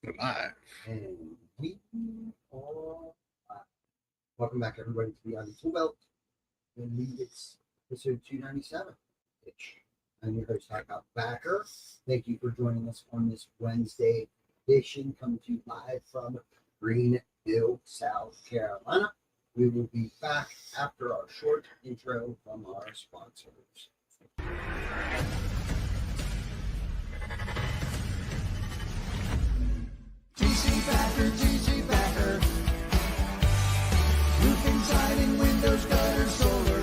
Live. And we are live. Welcome back, everybody, to Beyond the Tool Belt. And it's episode 297. I'm your host, Scott Backer. Thank you for joining us on this Wednesday edition, coming to you live from Greenville, South Carolina. We will be back after our short intro from our sponsors. GC Backer. Roofing, siding, windows, gutter, solar.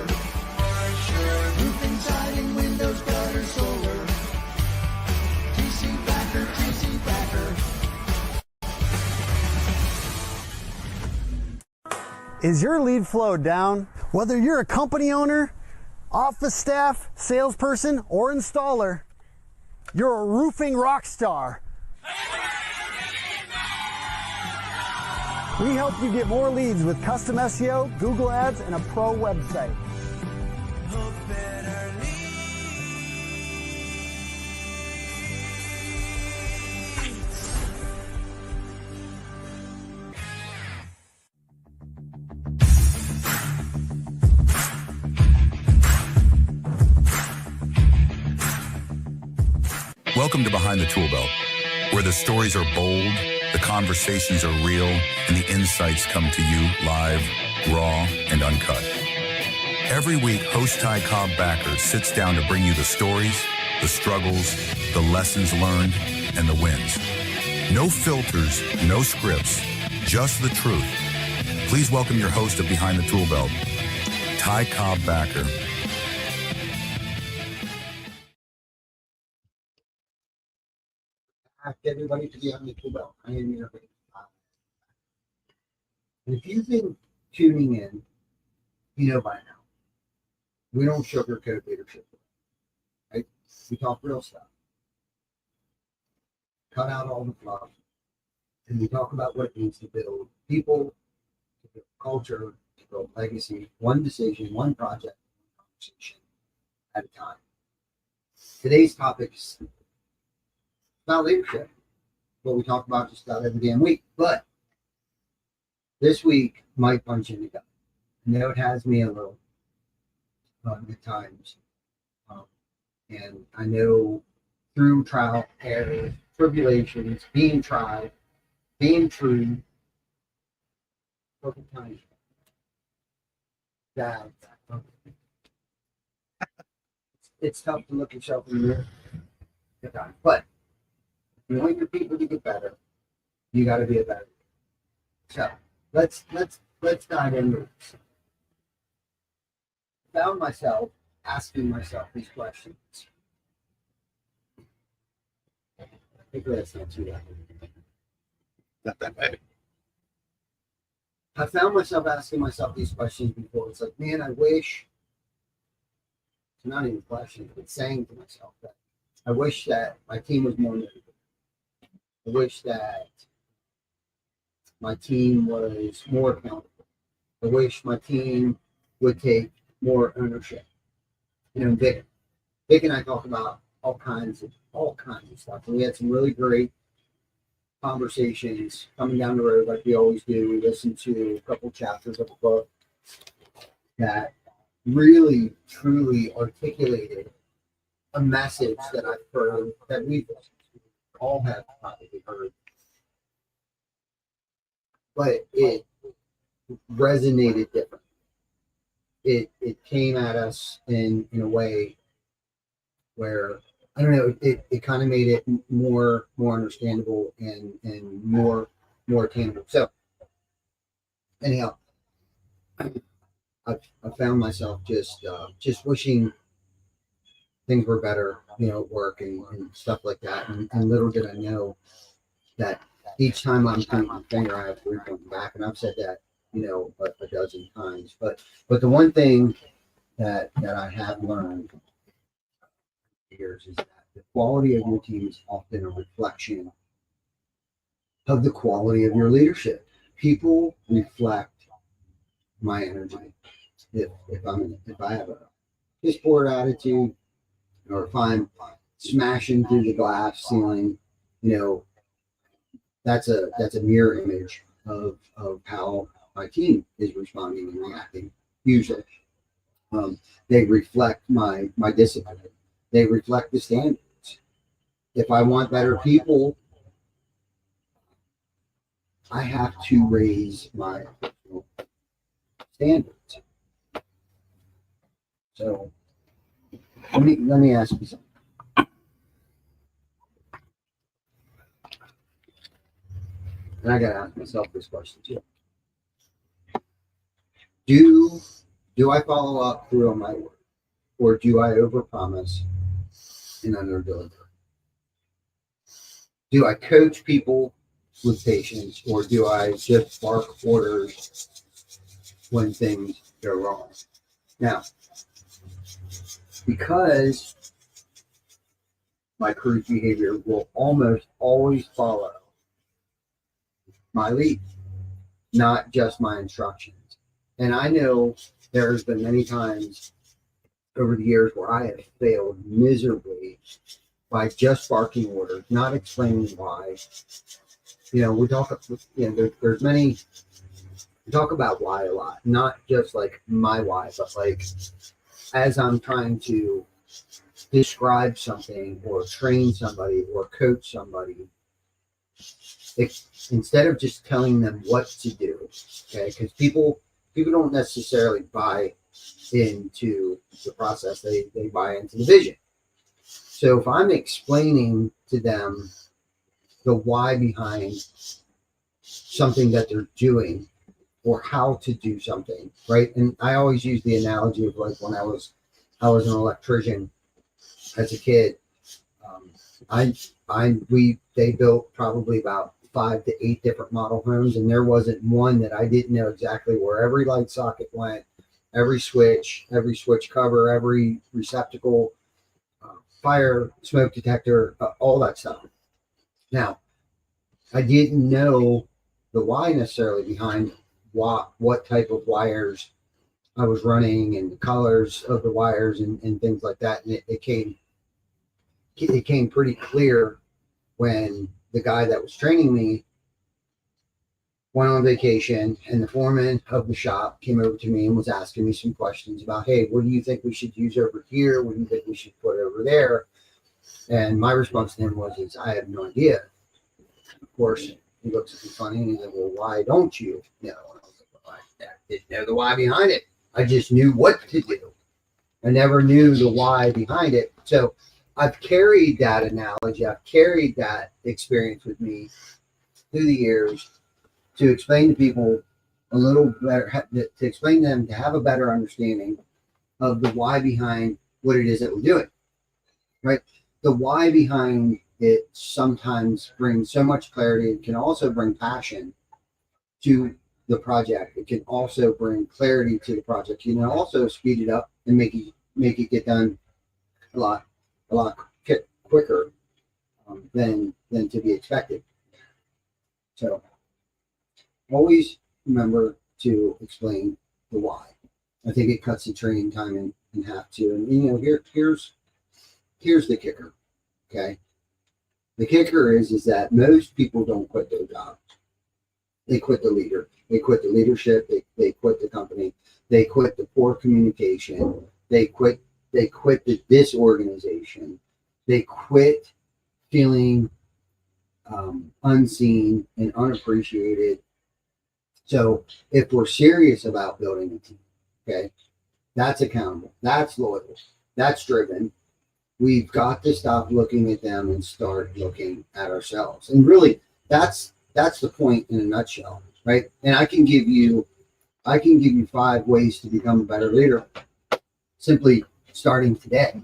Roofing, siding, windows, gutter, solar. GC Backer. Is your lead flow down? Whether you're a company owner, office staff, salesperson, or installer, you're a roofing rock star. We help you get more leads with custom SEO, Google Ads, and a pro website. Welcome to Behind the Tool Belt, where the stories are bold, the conversations are real, and the insights come to you live, raw, and uncut. Every week, host Ty Cobb Backer sits down to bring you the stories, the struggles, the lessons learned, and the wins. No filters, no scripts, just the truth. Please welcome your host of Behind the Tool Belt, Ty Cobb Backer. Back, everybody, to Beyond the Tool Belt. I am your host. And if you've been tuning in, you know by now, we don't sugarcoat leadership, right? We talk real stuff. Cut out all the fluff, and we talk about what it means to build people, to build culture, to build legacy, one decision, one project, one conversation at a time. Today's topic is not leadership, what we talk about just about every damn week. But this week might punch in the gut. I know it has me a little at times. And I know through trial, error, tribulations, being tried, being true, perfect time. That it's tough to look yourself in the mirror at times. But if you want your people to get better, you got to be a better. So let's dive into this. Found myself asking myself these questions. I think that's not too bad. Not that bad. I found myself asking myself these questions before. It's like, man, I wish. It's not even questions, but saying to myself that I wish that my team was more motivated. I wish that my team was more accountable. I wish my team would take more ownership. You know, Vic and I talked about all kinds of stuff. And we had some really great conversations coming down the road like we always do. We listened to a couple chapters of a book that really, truly articulated a message that I've heard, that we've all have probably heard. But it resonated different. It came at us in a way where, I don't know, it kind of made it more understandable and more attainable. So anyhow, I found myself just wishing things were better, at work and stuff like that. And little did I know that each time I'm pointing my finger, I have to point back. And I've said that, a dozen times. But the one thing that I have learned years is that the quality of your team is often a reflection of the quality of your leadership. People reflect my energy. If I have a piss poor attitude, or if I'm smashing through the glass ceiling, that's a mirror image of how my team is responding and reacting. Usually, they reflect my discipline. They reflect the standards. If I want better people, I have to raise my standards. So let me ask you something. And I gotta ask myself this question too. Do I follow up through on my word, or do I overpromise and underdeliver? Do I coach people with patience, or do I just bark orders when things go wrong? Now, because my crew's behavior will almost always follow my lead, not just my instructions. And I know there's been many times over the years where I have failed miserably by just barking orders, not explaining why. You know, we talk, you know, there's many, we talk about why a lot, not just like my why, but like as I'm trying to describe something or train somebody or coach somebody, instead of just telling them what to do, okay, because people don't necessarily buy into the process, they buy into the vision. So if I'm explaining to them the why behind something that they're doing or how to do something, right? And I always use the analogy of like when I was an electrician as a kid. They built probably about 5 to 8 different model homes, and there wasn't one that I didn't know exactly where every light socket went, every switch cover, every receptacle, fire, smoke detector, all that stuff. Now, I didn't know the why necessarily behind what type of wires I was running and the colors of the wires and things like that. And it came pretty clear when the guy that was training me went on vacation and the foreman of the shop came over to me and was asking me some questions about, hey, what do you think we should use over here? What do you think we should put over there? And my response to him was, I have no idea. Of course, he looks at me funny and he's like, well, why don't you know? And I was like, well, I didn't know the why behind it. I just knew what to do. I never knew the why behind it. So I've carried that analogy, I've carried that experience with me through the years to explain to people a little better, to explain to them to have a better understanding of the why behind what it is that we're doing, right? The why behind it sometimes brings so much clarity. It can also bring passion to the project. It can also bring clarity to the project. You know, also speed it up and make it get done a lot quicker than to be expected. So always remember to explain the why. I think it cuts the training time in half too. And you know, here's the kicker. Okay. The kicker is that most people don't quit their job. They quit the leader. They quit the leadership. They quit the company. They quit the poor communication. They quit the disorganization. They quit feeling unseen and unappreciated. So if we're serious about building a team, okay, that's accountable, that's loyal, that's driven. We've got to stop looking at them and start looking at ourselves. And really, that's the point in a nutshell, right? And I can give you 5 ways to become a better leader, simply starting today.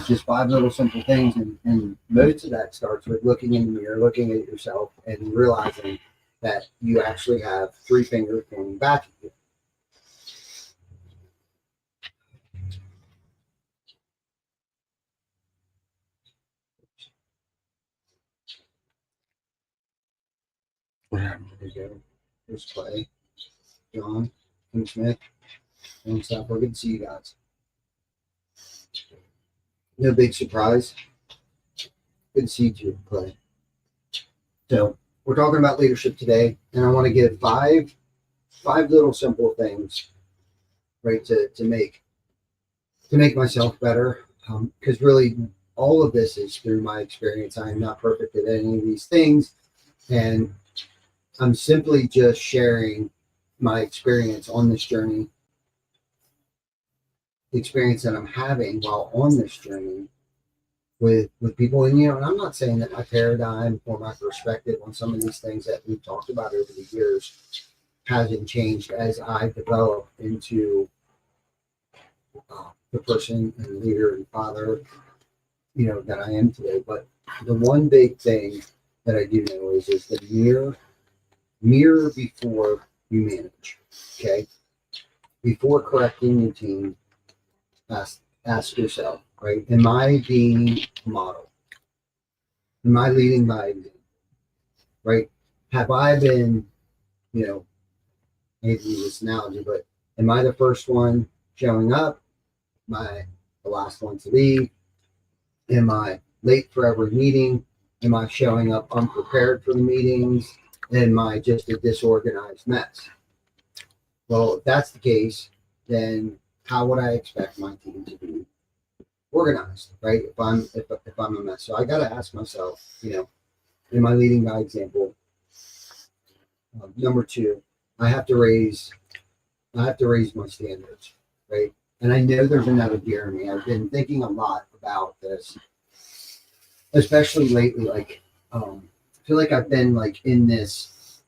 Just 5 little simple things, and most of that starts with looking in the mirror, looking at yourself, and realizing that you actually have 3 fingers pointing back at you. There we go. There's Clay, John, and Smith, and stuff. We're good to see you guys. No big surprise. Good to see you, Clay. So we're talking about leadership today, and I want to give five little simple things, right, to make myself better. Because really, all of this is through my experience. I am not perfect at any of these things, and I'm simply just sharing my experience on this journey, the experience that I'm having while on this journey with people. And, and I'm not saying that my paradigm or my perspective on some of these things that we've talked about over the years hasn't changed as I develop into the person and leader and father, that I am today. But the one big thing that I do know is the mirror before you manage. Okay. Before correcting your team, ask yourself, right? Am I being a model? Am I leading by example? Right? Have I been, I hate to use this analogy, but am I the first one showing up? Am I the last one to leave? Am I late for every meeting? Am I showing up unprepared for the meetings? Am I just a disorganized mess? Well, if that's the case, then how would I expect my team to be organized, right? If I'm a mess. So I got to ask myself, am I leading by example? Number two, I have to raise my standards, right? And I know there's another Jeremy. I've been thinking a lot about this, especially lately. Like, I feel like I've been in this.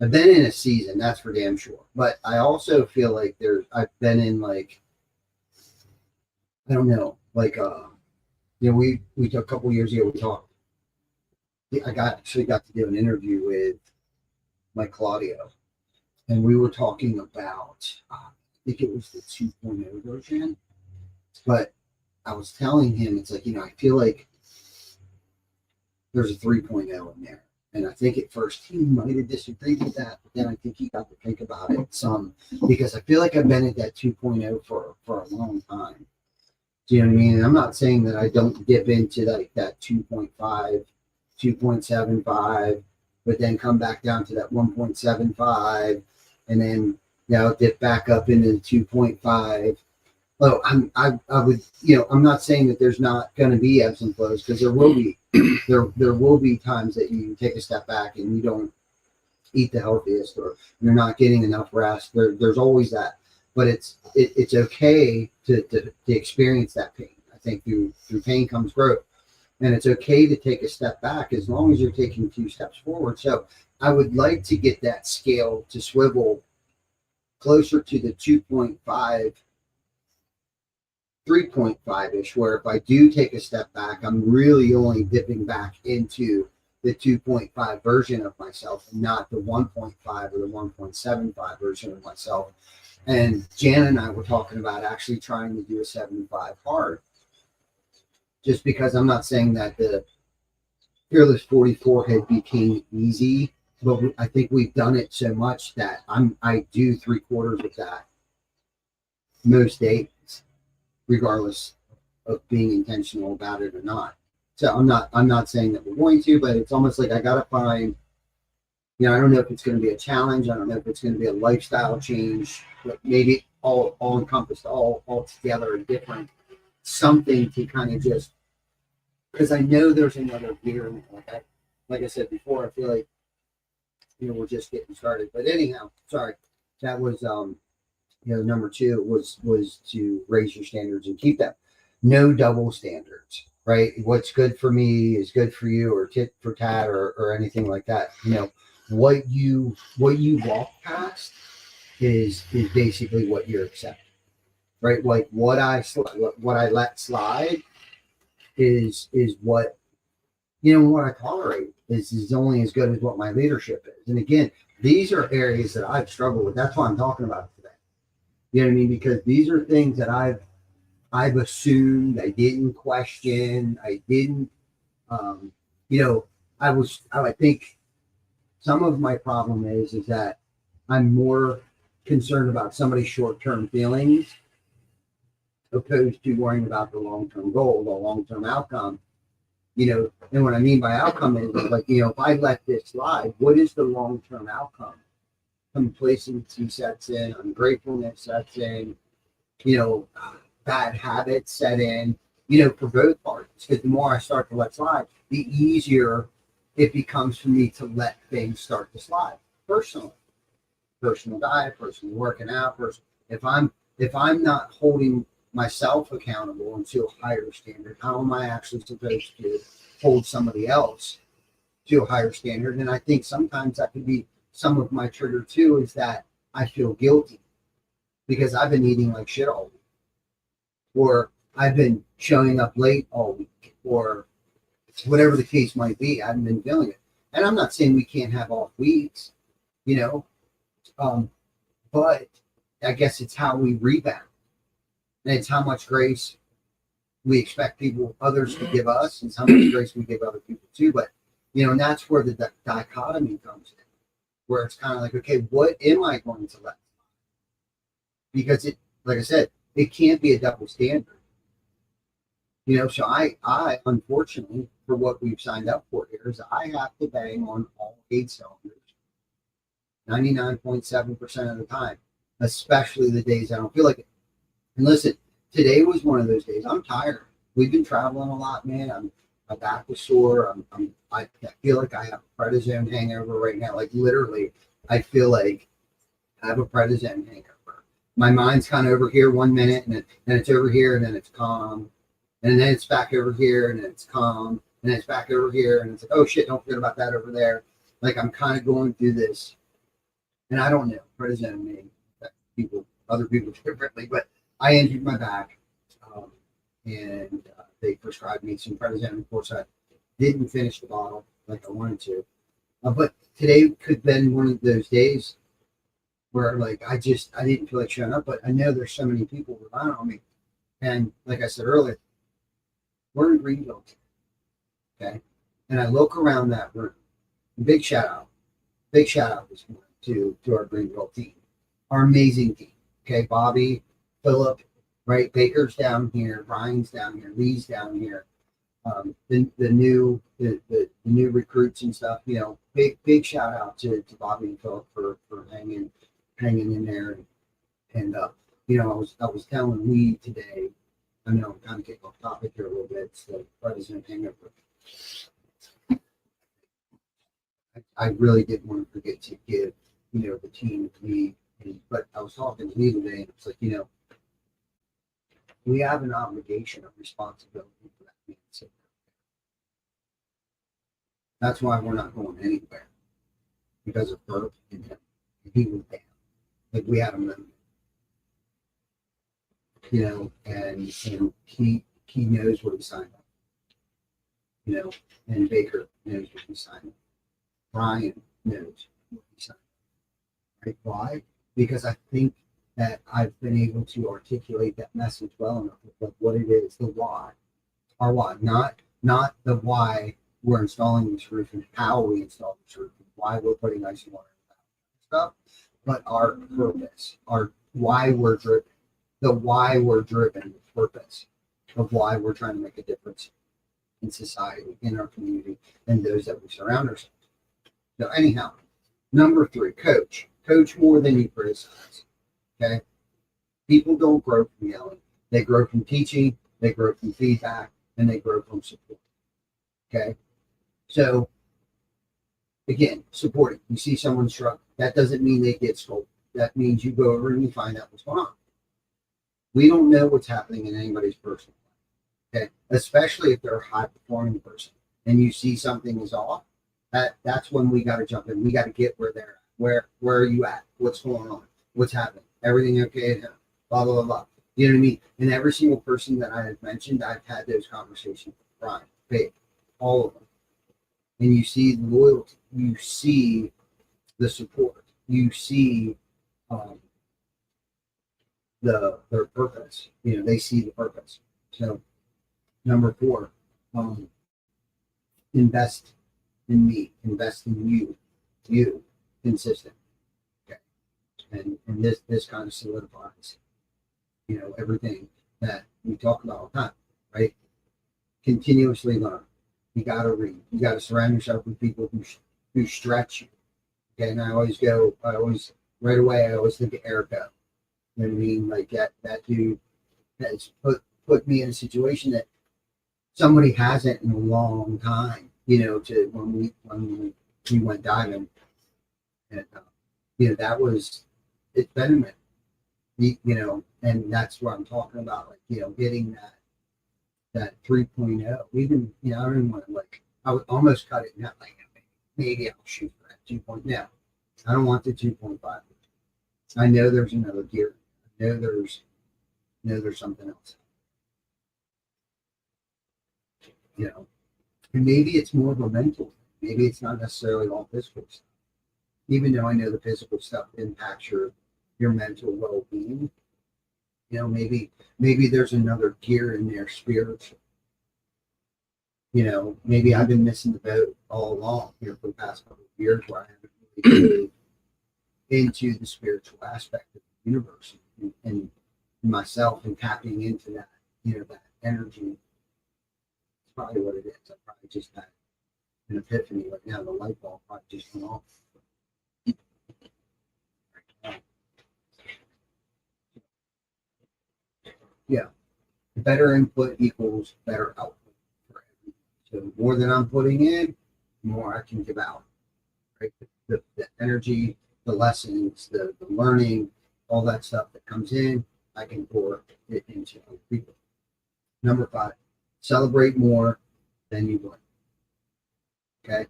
I've been in a season, that's for damn sure. But I also feel like I've been in I don't know, we a couple years ago we talked. I got to do an interview with Mike Claudio, and we were talking about I think it was the 2.0 version, but I was telling him it's I feel like there's a 3.0 in there. And I think at first he might have disagreed with that, but then I think he got to think about it some, because I feel like I've been at that 2.0 for a long time. Do you know what I mean? And I'm not saying that I don't dip into that 2.5, 2.75, but then come back down to that 1.75, and then dip back up into the 2.5. Oh, I would, I'm not saying that there's not going to be ebbs and flows, because there will be. There will be times that you take a step back and you don't eat the healthiest, or you're not getting enough rest. There's always that, but it's okay to experience that pain. I think through pain comes growth, and it's okay to take a step back as long as you're taking 2 steps forward. So I would like to get that scale to swivel closer to the 2.5. 3.5-ish, where if I do take a step back, I'm really only dipping back into the 2.5 version of myself, and not the 1.5 or the 1.75 version of myself. And Jan and I were talking about actually trying to do a 75 hard, just because I'm not saying that the Fearless 44 had became easy, but I think we've done it so much that I do 3/4 of that most days, regardless of being intentional about it or not. So I'm not saying that we're going to, but it's almost like I got to find, I don't know if it's going to be a challenge. I don't know if it's going to be a lifestyle change, but maybe all encompassed, all together, different, something to kind of just, because I know there's another gear in it. Like I said before, I feel like, we're just getting started. But anyhow, sorry, that was, number 2 was to raise your standards and keep them. No double standards, right? What's good for me is good for you, or tit for tat, or anything like that. What you walk past is basically what you're accepting, right? Like what I let slide is what, what I tolerate is only as good as what my leadership is. And again, these are areas that I've struggled with. That's why I'm talking about it today. You know what I mean? Because these are things that I've assumed, I didn't question, I didn't, I think some of my problem is that I'm more concerned about somebody's short-term feelings opposed to worrying about the long-term goal, the long-term outcome. And what I mean by outcome is like, if I let this slide, what is the long-term outcome? Complacency sets in, ungratefulness sets in, bad habits set in, for both parties. Because the more I start to let slide, the easier it becomes for me to let things start to slide. Personal diet, personal working out, if I'm not holding myself accountable and to a higher standard, how am I actually supposed to hold somebody else to a higher standard? And I think sometimes that could be some of my trigger too, is that I feel guilty because I've been eating like shit all week, or I've been showing up late all week, or whatever the case might be. I haven't been feeling it. And I'm not saying we can't have off weeks, but I guess it's how we rebound. And it's how much grace we expect others to give us, and how much grace we give other people too. But, and that's where the dichotomy comes in, where it's kind of like, okay, what am I going to let? Because like I said, it can't be a double standard. So I unfortunately, for what we've signed up for here, is I have to bang on all 8 cylinders 99.7% of the time, especially the days I don't feel like it. And listen, today was one of those days. I'm tired. We've been traveling a lot, man. My back was sore. I feel like I have a prednisone hangover right now. Like literally, I feel like I have a prednisone hangover. My mind's kind of over here 1 minute, and then it's over here, and then it's calm, and then it's back over here, and then it's calm, and then it's back over here, and it's like, oh shit, don't forget about that over there. Like I'm kind of going through this, and I don't know. Prednisone may affect other people differently, but I injured my back, and they prescribed me some prednisone. Of course, I didn't finish the bottle like I wanted to. But today could have been one of those days where, like, I didn't feel like showing up. But I know there's so many people relying on me. And like I said earlier, we're in Greenville, okay? And I look around that room. Big shout out this morning to our Greenville team, our amazing team. Okay, Bobby, Philip, right? Baker's down here, Brian's down here, Lee's down here. The new recruits and stuff. Big shout out to Bobby and Philip for hanging in there. And I was telling Lee today. I know I'm kind of getting off topic here a little bit. So President hangover. I really didn't want to forget to give the team Lee. But I was talking to Lee today, and it's like, we have an obligation of responsibility for that man. So that's why we're not going anywhere, because of Burke and him. He was down. Like we had him, and he knows what he signed up. And Baker knows what he signed up. Brian knows what he signed up. Right? Why? Because I think that I've been able to articulate that message well enough of what it is, the why, our why, not the why we're installing this roof and how we install this roof and why we're putting ice and water in that stuff, but our purpose, our why we're driven, the purpose of why we're trying to make a difference in society, in our community, and those that we surround ourselves. So anyhow, number 3, coach more than you criticize. Okay. People don't grow from yelling. They grow from teaching, they grow from feedback, and they grow from support. Okay. So again, supporting. You see someone struggle. That doesn't mean they get scolded. That means you go over and you find out what's going on. We don't know what's happening in anybody's personal life. Okay. Especially if they're a high performing person and you see something is off. That's when we got to jump in. We got to get where they're at. Where are you at? What's going on? What's happening? Everything okay at home? Blah, blah, blah, blah. You know what I mean? And every single person that I have mentioned, I've had those conversations with Brian, Babe, all of them. And you see the loyalty. You see the support. You see their purpose. They see the purpose. So, number 4, invest in me. Invest in you. Consistent. Okay. And this kind of solidifies, everything that we talk about all the time, right? Continuously learn. You got to read. You got to surround yourself with people who stretch you. Okay, and I always right away I always think of Erico. You know what I mean? Like that dude has put me in a situation that somebody hasn't in a long time. You know, to when we went diving, and you know that was it's betterment. You know, and that's what I'm talking about. Like you know, getting that 3.0. Even you know, I don't even want to like. I would almost cut it now. Like maybe I'll shoot for that 2.0. No, I don't want the 2.5. I know there's another gear. I know there's something else. You know, and maybe it's more of a mental thing. Maybe it's not necessarily all physical stuff. Even though I know the physical stuff impacts your mental well-being, you know, maybe there's another gear in there spiritual. You know, maybe I've been missing the boat all along here for the past couple of years where I haven't really moved into the spiritual aspect of the universe and myself and tapping into that, you know, that energy. It's probably what it is. I probably just had an epiphany right now. The light bulb probably just went off. Yeah. Better input equals better output for everything. So the more that I'm putting in, the more I can give out. Right? The energy, the lessons, the learning, all that stuff that comes in, I can pour it into other people. Number 5, celebrate more than you win. Okay.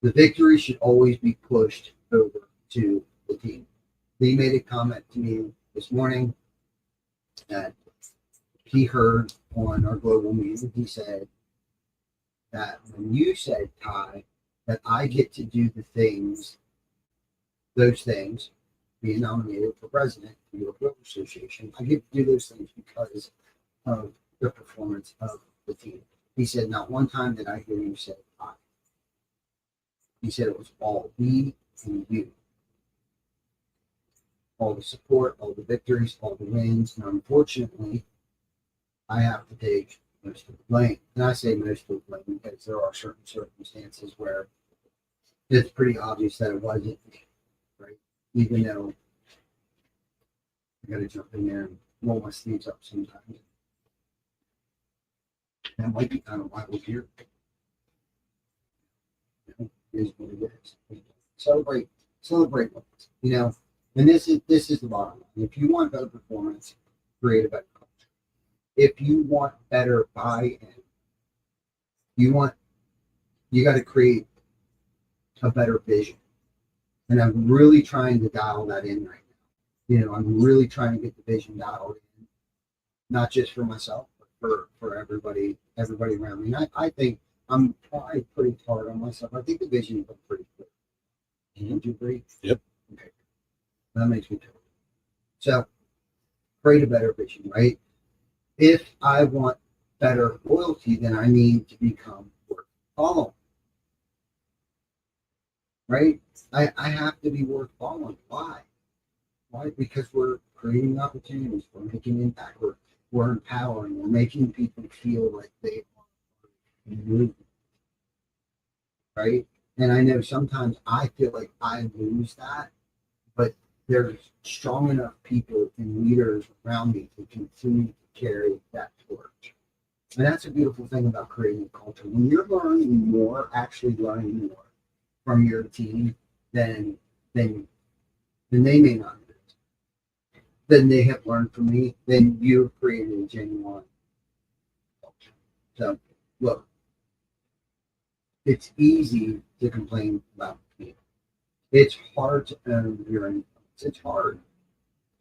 The victory should always be pushed over to the team. Lee made a comment to me this morning that he heard on our global meeting. He said that when you said, Ty, that I get to do those things, being nominated for president of the York Global Association, I get to do those things because of the performance of the team. He said, not one time did I hear you say I. He said it was all we and you. All the support, all the victories, all the wins. And unfortunately, I have to take most of the blame. And I say most of the blame because there are certain circumstances where it's pretty obvious that it wasn't me, right? Even though I got to jump in there and roll my sleeves up sometimes. That might be kind of why we're here. You know, it is what it is. Celebrate wins, you know. And this is the bottom line. If you want better performance, create a better culture. If you want better buy-in, you got to create a better vision. And I'm really trying to dial that in right now. You know, I'm really trying to get the vision dialed in, not just for myself, but for everybody around me. And I think I'm probably pretty hard on myself. I think the vision is pretty clear. Would you agree? Yep. Okay. That makes me feel good. So, create a better vision, right? If I want better loyalty, then I need to become worth following. Right? I have to be worth following. Why? Why? Because we're creating opportunities, we're making impact, we're empowering, we're making people feel like they are in the movement. Right? And I know sometimes I feel like I lose that, but there's strong enough people and leaders around me to continue to carry that torch. And that's a beautiful thing about creating a culture. When you're learning more, actually learning more from your team than they may not do. Than they have learned from me, then you've created a genuine culture. So look, it's easy to complain about people. It's hard to own your influence. It's hard.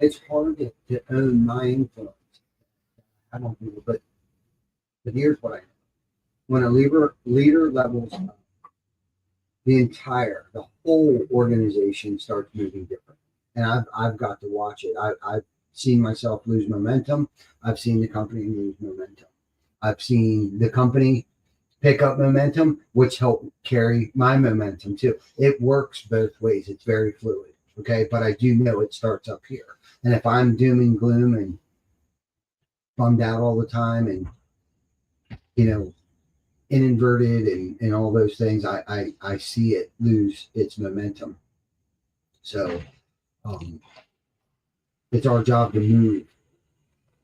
It's hard to own my influence. I don't do it, but here's what I know. When a leader levels up, the whole organization starts moving different. And I've got to watch it. I've seen myself lose momentum. I've seen the company lose momentum. I've seen the company pick up momentum, which helped carry my momentum too. It works both ways. It's very fluid. Okay. But I do know it starts up here. And if I'm doom and gloom and bummed out all the time and, you know, inverted and all those things, I see it lose its momentum. So it's our job to move,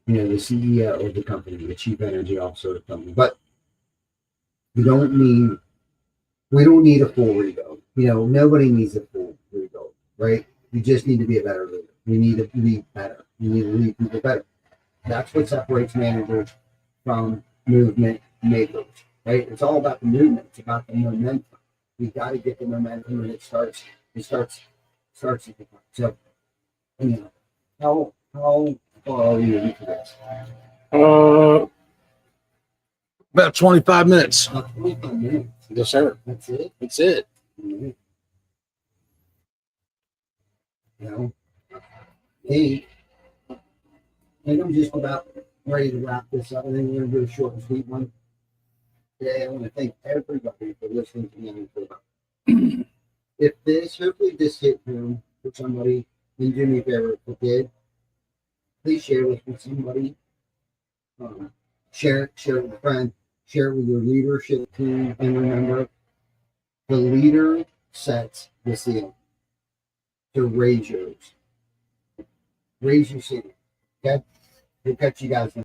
the CEO of the company, the chief energy officer of the company. But we don't need a full rebuild. Nobody needs a full rebuild, right? We just need to be a better leader. We need to lead better. We need to lead people better. That's what separates managers from movement makers, right? It's all about the movement. It's about the momentum. We got to get the momentum, and it starts at the top. So, how far are we into this? About 25 minutes. About 25 minutes. Yes, sir. That's it. That's it. Mhm. Hey, I think I'm just about ready to wrap this up. I think we're going to do a short and sweet one today. I want to thank everybody for listening to me. If hopefully this hit home for somebody, and do me a favor if it did, please share this with somebody. Share it with a friend. Share it with your leadership team. And remember, the leader sets the ceiling. To raise yours. Raise your ceiling. Okay? We'll catch you guys next.